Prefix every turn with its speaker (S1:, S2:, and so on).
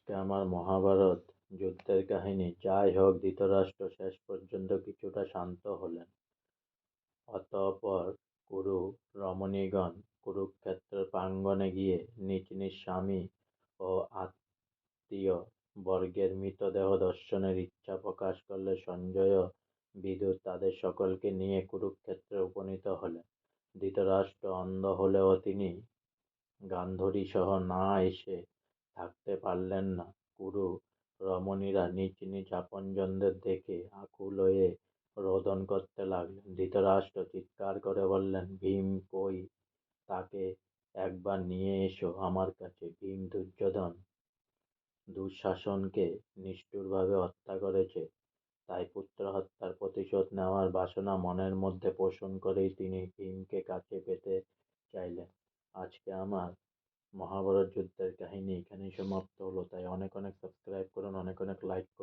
S1: আজকে আমার মহাভারত যুদ্ধের কাহিনী। যাই হোক, ধৃতরাষ্ট্র শেষ পর্যন্ত কিছুটা শান্ত হলেন। অতঃপর কুরু রমণীগণ কুরুক্ষেত্রের প্রাঙ্গণে গিয়ে নিজ নিজ স্বামী ও আত্মীয় বর্গের মৃতদেহ দর্শনের ইচ্ছা প্রকাশ করলে সঞ্জয় ও বিদুর তাদের সকলকে নিয়ে কুরুক্ষেত্রে উপনীত হলেন। ধৃতরাষ্ট্র অন্ধ হলেও তিনি গান্ধারী সহ না এসে থাকতে পারলেন না। কুরু রমণীরা নিজ নিজ আপনজনদের দেখে আকুল হয়ে রোদন করতে লাগলেন। ধৃতরাষ্ট্র চিৎকার করে বললেন, ভীম কই? তাকে একবার নিয়ে এসো আমার কাছে। ভীম দুর্যোধন দুঃশাসনকে নিষ্ঠুরভাবে হত্যা করেছে, তাই পুত্র হত্যার প্রতিশোধ নেওয়ার বাসনা মনের মধ্যে পোষণ করেই তিনি ভীমকে কাছে পেতে চাইলেন। আজকে আমার মহাভারত যুদ্ধের কাহিনী এখানেই সমাপ্ত হলো। তাই অনেক অনেক সাবস্ক্রাইব করুন, অনেক অনেক লাইক করুন।